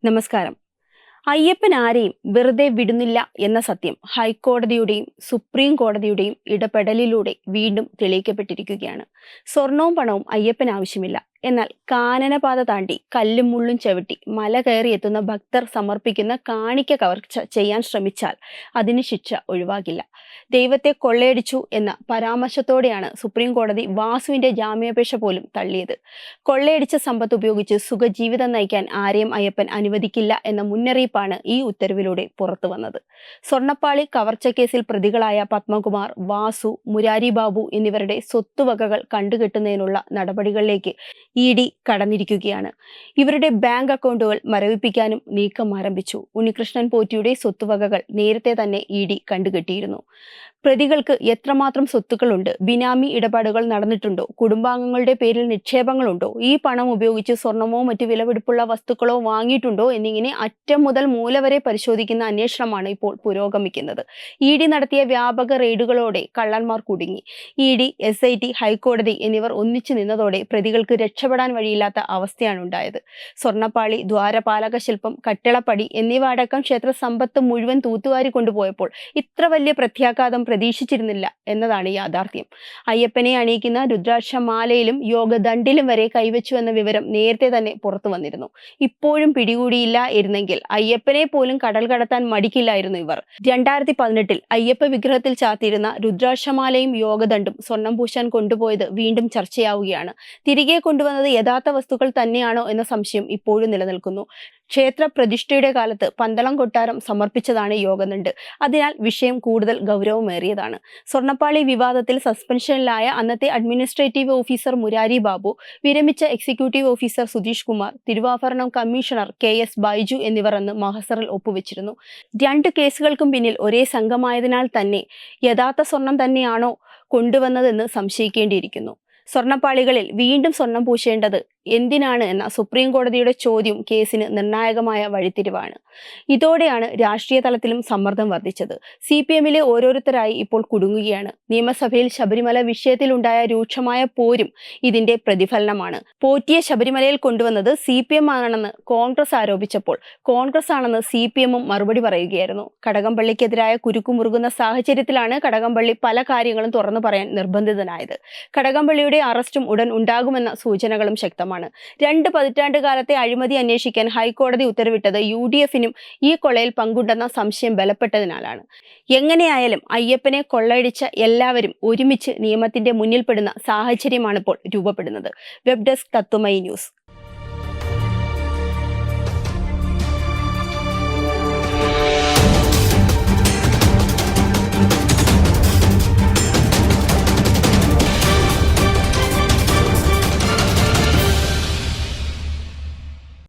നമസ്കാരം. അയ്യപ്പൻ ആരെയും വെറുതെ വിടുന്നില്ല എന്ന സത്യം ഹൈക്കോടതിയുടെയും സുപ്രീം കോടതിയുടെയും ഇടപെടലിലൂടെ വീണ്ടും തെളിയിക്കപ്പെട്ടിരിക്കുകയാണ്. സ്വർണവും പണവും അയ്യപ്പൻ ആവശ്യമില്ല. എന്നാൽ കാനനപാത താണ്ടി കല്ലും മുള്ളും ചവിട്ടി മല കയറി എത്തുന്ന ഭക്തർ സമർപ്പിക്കുന്ന കാണിക്ക കവർച്ച ചെയ്യാൻ ശ്രമിച്ചാൽ അതിന് ശിക്ഷ ഒഴിവാകില്ല. ദൈവത്തെ കൊള്ളയടിച്ചു എന്ന പരാമർശത്തോടെയാണ് സുപ്രീം കോടതി വാസുവിന്റെ ജാമ്യാപേക്ഷ പോലും തള്ളിയത്. കൊള്ളയടിച്ച സമ്പത്ത് ഉപയോഗിച്ച് സുഖജീവിതം നയിക്കാൻ ആരെയും അയ്യപ്പൻ അനുവദിക്കില്ല എന്ന മുന്നറിയിപ്പാണ് ഈ ഉത്തരവിലൂടെ പുറത്തു വന്നത്. സ്വർണ്ണപ്പാളി കവർച്ചക്കേസിൽ പ്രതികളായ പത്മകുമാർ, വാസു, മുരാരി ബാബു എന്നിവരുടെ സ്വത്തുവകകൾ കണ്ടുകെട്ടുന്നതിനുള്ള നടപടികളിലേക്ക് ഇ.ഡി. കടന്നിരിക്കുകയാണ്. ഇവരുടെ ബാങ്ക് അക്കൗണ്ടുകൾ മരവിപ്പിക്കാനും നീക്കം ആരംഭിച്ചു. ഉണ്ണികൃഷ്ണൻ പോറ്റിയുടെ സ്വത്തുവകകൾ നേരത്തെ തന്നെ ഇ.ഡി. കണ്ടുകെട്ടിയിരുന്നു. പ്രതികൾക്ക് എത്രമാത്രം സ്വത്തുക്കളുണ്ട്, ബിനാമി ഇടപാടുകൾ നടന്നിട്ടുണ്ടോ, കുടുംബാംഗങ്ങളുടെ പേരിൽ നിക്ഷേപങ്ങളുണ്ടോ, ഈ പണം ഉപയോഗിച്ച് സ്വർണമോ മറ്റു വിലപിടിപ്പുള്ള വസ്തുക്കളോ വാങ്ങിയിട്ടുണ്ടോ എന്നിങ്ങനെ അറ്റം മുതൽ മൂല വരെ പരിശോധിക്കുന്ന അന്വേഷണമാണ് ഇപ്പോൾ പുരോഗമിക്കുന്നത്. ഇ.ഡി. നടത്തിയ വ്യാപക റെയ്ഡുകളോടെ കള്ളന്മാർ കുടുങ്ങി. ഇ.ഡി., എസ്.ഐ.ടി., ഹൈക്കോടതി എന്നിവർ ഒന്നിച്ചു നിന്നതോടെ പ്രതികൾക്ക് രക്ഷപ്പെടാൻ വഴിയില്ലാത്ത അവസ്ഥയാണ് ഉണ്ടായത്. സ്വർണ്ണപ്പാളി, ദ്വാരപാലക ശില്പം, കട്ടിളപ്പടി എന്നിവ അടക്കം ക്ഷേത്ര സമ്പത്ത് മുഴുവൻ തൂത്തുവാരി കൊണ്ടുപോയപ്പോൾ ഇത്ര വലിയ പ്രത്യാഘാതം പ്രതീക്ഷിച്ചിരുന്നില്ല എന്നതാണ് യാഥാർത്ഥ്യം. അയ്യപ്പനെ അണിയിക്കുന്ന രുദ്രാക്ഷമാലയിലും യോഗദണ്ഡിലും വരെ കൈവച്ചു എന്ന വിവരം നേരത്തെ തന്നെ പുറത്തു വന്നിരുന്നു. ഇപ്പോഴും പിടികൂടിയില്ല ഇരുന്നെങ്കിൽ അയ്യപ്പനെ പോലും കടൽ കടത്താൻ മടിക്കില്ലായിരുന്നു ഇവർ. 2018 അയ്യപ്പ വിഗ്രഹത്തിൽ ചാത്തിയിരുന്ന രുദ്രാക്ഷമാലയും യോഗദണ്ഡും സ്വർണം പൂശാൻ കൊണ്ടുപോയത് വീണ്ടും ചർച്ചയാവുകയാണ്. തിരികെ കൊണ്ടുവന്നത് യഥാർത്ഥ വസ്തുക്കൾ തന്നെയാണോ എന്ന സംശയം ഇപ്പോഴും നിലനിൽക്കുന്നു. ക്ഷേത്ര പ്രതിഷ്ഠയുടെ കാലത്ത് പന്തളം കൊട്ടാരം സമർപ്പിച്ചതാണ് യോഗദണ്ഡ്. അതിനാൽ വിഷയം കൂടുതൽ ഗൗരവമേറിയതാണ്. സ്വർണ്ണപ്പാളി വിവാദത്തിൽ സസ്പെൻഷനിലായ അന്നത്തെ അഡ്മിനിസ്ട്രേറ്റീവ് ഓഫീസർ മുരാരി ബാബു, വിരമിച്ച എക്സിക്യൂട്ടീവ് ഓഫീസർ സുധീഷ് കുമാർ, തിരുവാഭരണം കമ്മീഷണർ KS ബൈജു എന്നിവർ അന്ന് മഹസറിൽ ഒപ്പുവെച്ചിരുന്നു. 2 കേസുകൾക്കും പിന്നിൽ ഒരേ സംഘമായതിനാൽ തന്നെ യഥാർത്ഥ സ്വർണം തന്നെയാണോ കൊണ്ടുവന്നതെന്ന് സംശയിക്കേണ്ടിയിരിക്കുന്നു. സ്വർണ്ണപ്പാളികളിൽ വീണ്ടും സ്വർണം പൂശേണ്ടത് എന്തിനാണ് എന്ന സുപ്രീം കോടതിയുടെ ചോദ്യം കേസിന് നിർണായകമായ വഴിത്തിരിവാണ്. ഇതോടെയാണ് രാഷ്ട്രീയ തലത്തിലും സമ്മർദ്ദം വർദ്ധിച്ചത്. CPM-ലെ ഓരോരുത്തരായി ഇപ്പോൾ കുടുങ്ങുകയാണ്. നിയമസഭയിൽ ശബരിമല വിഷയത്തിലുണ്ടായ രൂക്ഷമായ പോരും ഇതിന്റെ പ്രതിഫലനമാണ്. പോറ്റിയെ ശബരിമലയിൽ കൊണ്ടുവന്നത് CPM ആണെന്ന് കോൺഗ്രസ് ആരോപിച്ചപ്പോൾ കോൺഗ്രസ് ആണെന്ന് CPM-ഉം മറുപടി പറയുകയായിരുന്നു. കടകംപള്ളിക്കെതിരായ കുരുക്കുമുറുകുന്ന സാഹചര്യത്തിലാണ് കടകംപള്ളി പല കാര്യങ്ങളും തുറന്നു പറയാൻ നിർബന്ധിതനായത്. കടകംപള്ളിയുടെ അറസ്റ്റും ഉടൻ ഉണ്ടാകുമെന്ന സൂചനകളും ശക്തമാണ്. 2 പതിറ്റാണ്ട് കാലത്തെ അഴിമതി അന്വേഷിക്കാൻ ഹൈക്കോടതി ഉത്തരവിട്ടത് UDF-നും ഈ കൊള്ളയിൽ പങ്കുണ്ടെന്ന സംശയം ബലപ്പെട്ടതിനാലാണ്. എങ്ങനെയായാലും അയ്യപ്പനെ കൊള്ളയടിച്ച എല്ലാവരും ഒരുമിച്ച് നിയമത്തിന്റെ മുന്നിൽപ്പെടുന്ന സാഹചര്യമാണിപ്പോൾ രൂപപ്പെടുന്നത്. Web desk Tatwamayi news.